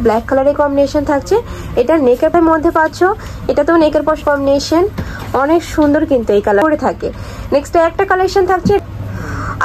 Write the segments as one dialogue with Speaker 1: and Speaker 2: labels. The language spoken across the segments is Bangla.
Speaker 1: ব্ল্যাক কালারের কম্বিনেশন থাকছে। এটা নেকের মধ্যে পাচ্ছ, এটা তো নেকের পশ কম্বিনেশন, অনেক সুন্দর কিন্তু এই কালার করে থাকে। নেক্সট একটা কালেকশন থাকছে।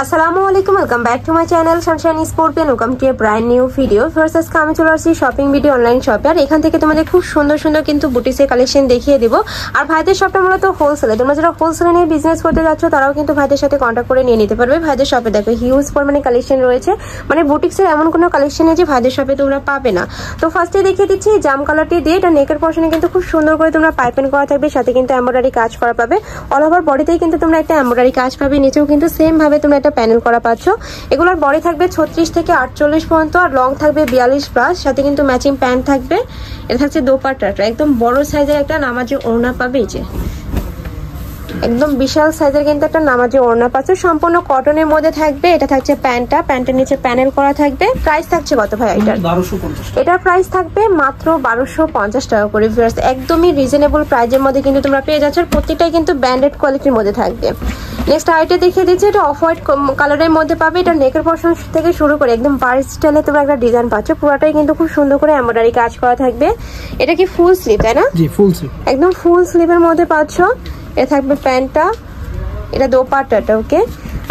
Speaker 1: আসসালামু আলাইকুম, welcome back to my channel Sunshine sports, welcome to A brand new video. First আজকে আমি চলে আসছি শপিং ভিডিও অনলাইন শপে, আর এখান থেকে তোমাদের খুব সুন্দর সুন্দর কিন্তু বুটিক্সের কালেকশন দেখিয়ে দিব। আর ভাইদের শপটা মূলত হোলসেলে, তোমরা যারা হোলসেলে নিয়ে বিজনেস করতে যাচ্ছ তারাও কিন্তু ভাইদের সাথে কন্ট্যাক্ট করে নিয়ে নিতে পারবে। ভাইদের শপে দেখো হিউজ পরিমাণে কালেকশন রয়েছে, মানে বুটিক্সের এমন কোনো কালেকশন নেই যে ভাইদের শপে তোমরা পাবে না। তো ফার্স্টে দেখিয়ে দিচ্ছি জাম কালারটি দিয়ে, এটা নেকের পোর্শনে কিন্তু খুব সুন্দর করে তোমরা পাইপিং করা থাকবে, সাথে কিন্তু এমব্রয়ডারি কাজ করা পাবে। অল ওভার বডিতেই কিন্তু তোমরা একটা এমব্রয়ডারি কাজ পাবে, নিচেও কিন্তু সেম ভাবে তোমরা একটা প্যানেল করা পাচ্ছ। এগুলোর বডি থাকবে 36 থেকে 48 পর্যন্ত, আর লং থাকবে 42+, সাথে কিন্তু ম্যাচিং প্যান্ট থাকবে। এটা থাকছে দোপাট্টাটা, একদম বড় সাইজের একটা নামাজি ওড়না পাবে, এই যে একদম বিশাল সাইজের কিন্তু একটা নামাজি ওড়না পাচ্ছ, সম্পূর্ণ কটনের মধ্যে থাকবে। এটা থাকছে প্যান্টটা, প্যান্টের নিচে প্যানেল করা থাকবে। প্রাইস থাকছে কত ভাই এটার? 1250। এটার প্রাইস থাকবে মাত্র 1250 টাকা করে। ভিউয়ার্স একদমই রিজনেবল প্রাইজের মধ্যে কিন্তু তোমরা পেয়ে যাচ্ছ, প্রত্যেকটাই কিন্তু ব্র্যান্ডেড কোয়ালিটির মধ্যে থাকবে। নেক্সট আইটে দেখিয়ে দিচ্ছি, এটা অফ হোয়াইট কালারের মধ্যে পাবে। এটা নেকের পোর্শন থেকে শুরু করে একদম বার স্টাইলে তোমরা একটা ডিজাইন পাচ্ছ, পুরোটাই কিন্তু খুব সুন্দর করে এমব্রয়ডারি কাজ করা থাকবে। এটা কি ফুল স্লিভ তাই না?
Speaker 2: জি ফুল স্লিভ,
Speaker 1: একদম ফুল স্লিভের মধ্যে পাচ্ছ। এটা থাকবে প্যান্টটা, এটা দোপাট্টাটা, ওকে।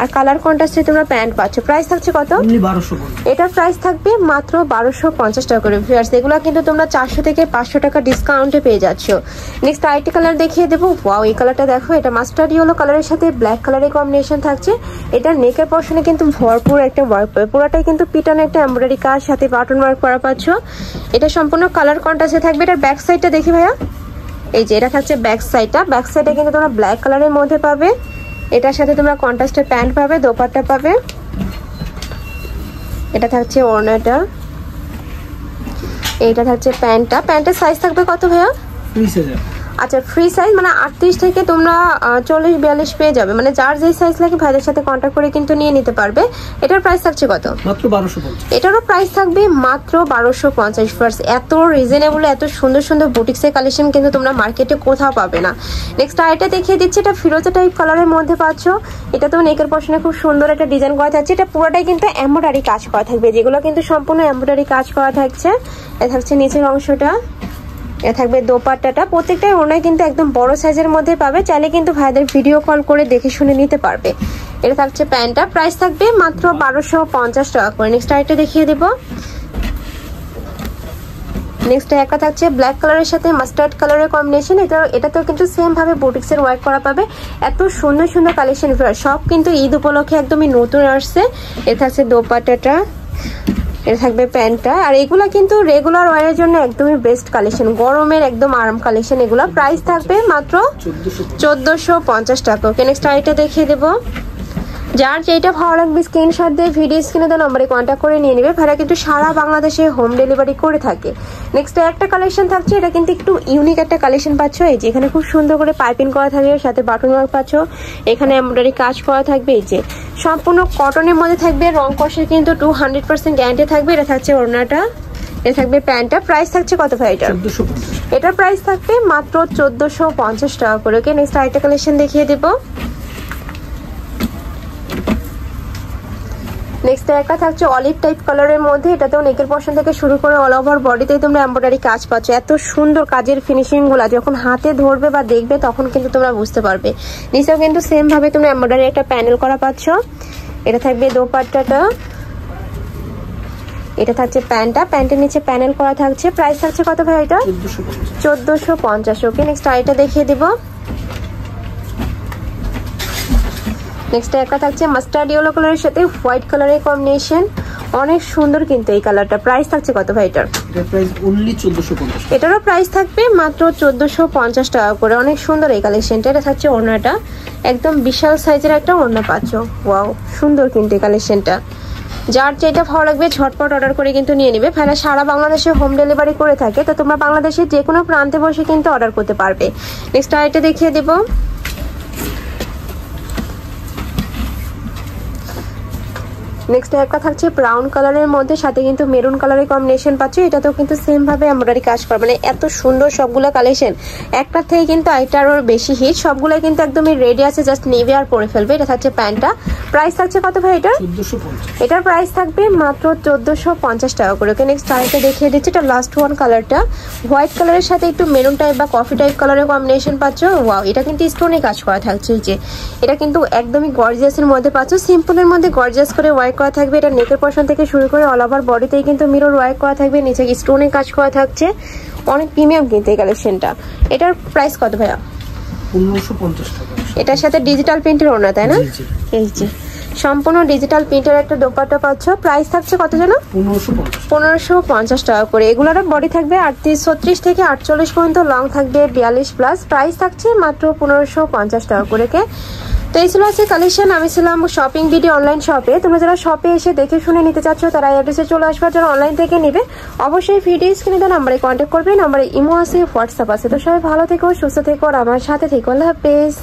Speaker 1: আর কালার কন্ট্রাস্টে তোমরা প্যান্ট পাচ্ছ। প্রাইস থাকছে কত? এটার প্রাইস থাকবে মাত্র 1250 টাকা করে। ভিউয়ার্স এগুলো কিন্তু তোমরা 400 থেকে 500 টাকা ডিসকাউন্টে পেয়ে যাচ্ছ। নেক্সট আইটি কালার দেখিয়ে দেবো। ওয়াও, এই কালারটা দেখো, এটা মাস্টার্ড ইয়েলো কালারের সাথে ব্ল্যাক কালারের কম্বিনেশন থাকছে। এটা নেকের পোর্শনে কিন্তু ভরপুর একটা ওয়ার্ক পাবে, পুরোটাই কিন্তু পিটনে একটা এমব্রয়ডারি কাজ, সাথে বাটন ওয়ার্ক করা পাচ্ছ। এটা সম্পূর্ণ কালার কন্ট্রাস্টে থাকবে। এটার ব্যাক সাইডটা দেখি ভাইয়া, এই যে এটা থাকছে ব্যাক সাইডটা। ব্যাক সাইডে কিন্তু তোমরা ব্ল্যাক কালারের মধ্যে পাবে। এটার সাথে তোমরা কন্ট্রাস্টের প্যান্ট পাবে, দোপাট্টা পাবে। এটা থাকছে ওড়নাটা, এইটা থাকছে প্যান্টটা। প্যান্টের সাইজ থাকবে কত ভাইয়া?
Speaker 2: 30,000।
Speaker 1: আচ্ছা, ফ্রি সাইজ মানে 38 থেকে তোমরা 40-42 পেয়ে যাবে, মানে যার যেই সাইজ লাগে ভাইদের সাথে কন্ট্যাক্ট করে কিন্তু নিয়ে নিতে পারবে। এটার প্রাইস থাকছে কত?
Speaker 2: মাত্র 1250।
Speaker 1: এটারও প্রাইস থাকবে মাত্র 1250। এত রিজনেবল, এত সুন্দর সুন্দর বুটিক্সের কালেকশন কিন্তু তোমরা মার্কেটে কোথাও পাবে না। নেক্সট আইটা দেখিয়ে দিচ্ছি, এটা ফিরোজা টাইপ কালারের মধ্যে পাচ্ছ। এটা তো নেকের পোর্শনে খুব সুন্দর একটা ডিজাইন করা থাকছে। এটা পুরোটাই কিন্তু এমব্রয়ডারি কাজ করা থাকবে, যেগুলো কিন্তু সম্পূর্ণ এমব্রয়ডারি কাজ করা থাকছে। এটা থাকছে নিচের অংশটা, এটা থাকবে দোপাট্টাটা। প্রত্যেকটাই ওড়নায় কিন্তু একদম বড় সাইজের মধ্যে পাবে, চাইলে কিন্তু ভাইদের ভিডিও কল করে দেখে শুনে নিতে পারবে। এটা থাকছে প্যান্টটা, প্রাইস থাকবে মাত্র 1250 টাকা করে। নেক্সট আইটা দেখিয়ে দেবো। নেক্সট একটা থাকছে ব্ল্যাক কালারের সাথে মাস্টার্ড কালারের কম্বিনেশন। এটাতেও কিন্তু সেম ভাবে বুটিক্সের ওয়ার্ক করা পাবে। এত সুন্দর সুন্দর কালেকশন সব কিন্তু ঈদ উপলক্ষে একদমই নতুন আসছে। এটা থাকছে দোপাট্টাটা, এটা থাকবে প্যান্টটা। আর এগুলা কিন্তু রেগুলার ওয়ারের জন্য একদমই বেস্ট কালেকশন, গরমের একদম আরাম কালেকশন। এগুলা প্রাইস থাকবে মাত্র 1450 টাকা। ওকে, নেক্সট আইটা দেখিয়ে দেবো। যার যেটা ভালো লাগবে স্ক্রিনশট দিয়ে ভিডিও স্ক্রিনে দেওয়া নম্বরে কন্ট্যাক্ট করে নিয়ে নেবে। ভাড়া কিন্তু সারা বাংলাদেশে হোম ডেলিভারি করে থাকে। নেক্সট একটা কালেকশন থাকছে, এটা কিন্তু একটু ইউনিক একটা কালেকশন পাচ্ছ। এই যে এখানে খুব সুন্দর করে পাইপিং করা থাকবে, সাথে বাটন ওয়ার্ক পাচ্ছ। এখানে এমব্রয়ডারি কাজ করা থাকবে, এই যে সম্পূর্ণ কটনের মধ্যে থাকবে। রং কষের কিন্তু 200% গ্যারান্টি থাকবে। এটা থাকছে ওড়নাটা, এটা থাকবে প্যান্টটা। প্রাইস থাকছে কত ভাই এটা?
Speaker 2: 1450।
Speaker 1: এটার প্রাইস থাকবে মাত্র 1450 টাকা করে। ওকে, নেক্সট আরেকটা কালেকশন দেখিয়ে দেবো। নেক্সট একটা থাকছে অলিভ টাইপ কালারের মধ্যে। এটাতেও নেকের পোর্শন থেকে শুরু করে অল ওভার বডিতে তোমরা এমব্রয়ডারি কাজ পাচ্ছ। এত সুন্দর কাজের ফিনিশিং গুলা যখন হাতে ধরবে বা দেখবে তখন কিন্তু তোমরা বুঝতে পারবে। নিচেও কিন্তু সেম ভাবে তোমরা এমব্রয়ডারি একটা প্যানেল করা পাচ্ছ। এটা থাকবে দোপাট্টাটা, এটা থাকছে প্যান্টটা, প্যান্টের নিচে প্যানেল করা থাকছে। প্রাইস থাকছে কত ভাই এটা? 1450। ওকে, নেক্সট আইটা দেখিয়ে দিব। নেক্সট একটা থাকছে মাস্টার্ড ইয়েলো কালারের সাথে হোয়াইট কালারের কম্বিনেশন, অনেক সুন্দর কিন্তু এই কালারটা। প্রাইস থাকছে কত ভাই এটার?
Speaker 2: এটার প্রাইস অনলি 1450।
Speaker 1: এটারও প্রাইস থাকবে মাত্র 1450 টাকা করে। অনেক সুন্দর এই কালেকশনটা। এটা থাকছে ওড়নাটা, একদম বিশাল সাইজের একটা ওড়না পাচ্ছ। ওয়াও, সুন্দর কিন্তু এই কালেকশনটা। যার যেটা ভালো লাগবে ঝটপট অর্ডার করে কিন্তু নিয়ে নিবে। ভাইরা সারা বাংলাদেশে হোম ডেলিভারি করে থাকে, তো তোমরা বাংলাদেশের যে কোনো প্রান্তে বসে কিন্তু অর্ডার করতে পারবে। নেক্সট আইটা দেখিয়ে দেবো। নেক্সট একটা থাকছে ব্রাউন কালারের মধ্যে, সাথে কিন্তু মেরুন কালারের কম্বিনেশন পাচ্ছ। এটাতেও কিন্তু সেম ভাবে এমব্রয়ডারি কাজ করা, মানে এত সুন্দর সবগুলো কালেকশন, একটার থেকে কিন্তু আরেকটা আরো বেশি হিট। সবগুলো কিন্তু একদমই রেডি আছে, জাস্ট নেবে আর পরে ফেলবে। এটা থাকছে প্যান্টটা, প্রাইস থাকছে কত ভাই এটা?
Speaker 2: 1450।
Speaker 1: এটার প্রাইস থাকবে মাত্র 1450 টাকা করে। ওকে, নেক্সট আরেকটা দেখিয়ে দিচ্ছি, এটা লাস্ট ওয়ান কালারটা, হোয়াইট কালারের সাথে একটু মেরুন টাইপ বা কফি টাইপ কালারের কম্বিনেশন পাচ্ছ। ওয়াও, এটা কিন্তু স্টোনে কাজ করা থাকছে। এই যে এটা কিন্তু একদমই গর্জিয়াসের মধ্যে পাচ্ছ, সিম্পলের মধ্যে গর্জিয়াস করে ওয়ার্ক করা থাকবে। এটা নেকের পোরশন থেকে শুরু করে অল ওভার বডিতেই কিন্তু মিরর ওয়ার্ক করা থাকবে, নিচে স্টোনে কাজ করা থাকছে, অনেক প্রিমিয়াম কিন্তু এই কালেকশনটা। এটার প্রাইস কত ভাইয়া?
Speaker 2: 1550 টাকা।
Speaker 1: এটার সাথে ডিজিটাল প্রিন্টের ওড়না, তাই না? এই যে সম্পূর্ণ ডিজিটাল প্রিন্টের একটা দোপাট্টা পাচ্ছ। প্রাইস থাকছে কত জানো? 1550 টাকা করে। এগুলোর বডি থাকবে 38-36 থেকে 48 পর্যন্ত, লং থাকবে 42 প্লাস। প্রাইস থাকছে মাত্র 1550 টাকা করে। তো এই ছিল আছে কালেকশন। আমি ছিলাম শপিং ভিডিও অনলাইন শপে। তোমরা যারা শপে এসে দেখে শুনে নিতে চাচ্ছ তারা অ্যাড্রেসে চলে আসবার, যারা অনলাইন থেকে নিবে অবশ্যই ভিডিও স্ক্রিনে দেওয়া নাম্বারে কন্ট্যাক্ট করবে। নাম্বারে ইমো আছে, হোয়াটসঅ্যাপ আছে। তো সবাই ভালো থেকো, সুস্থ থেকো আর আমার সাথে থেকো। আল্লাহ হাফেজ।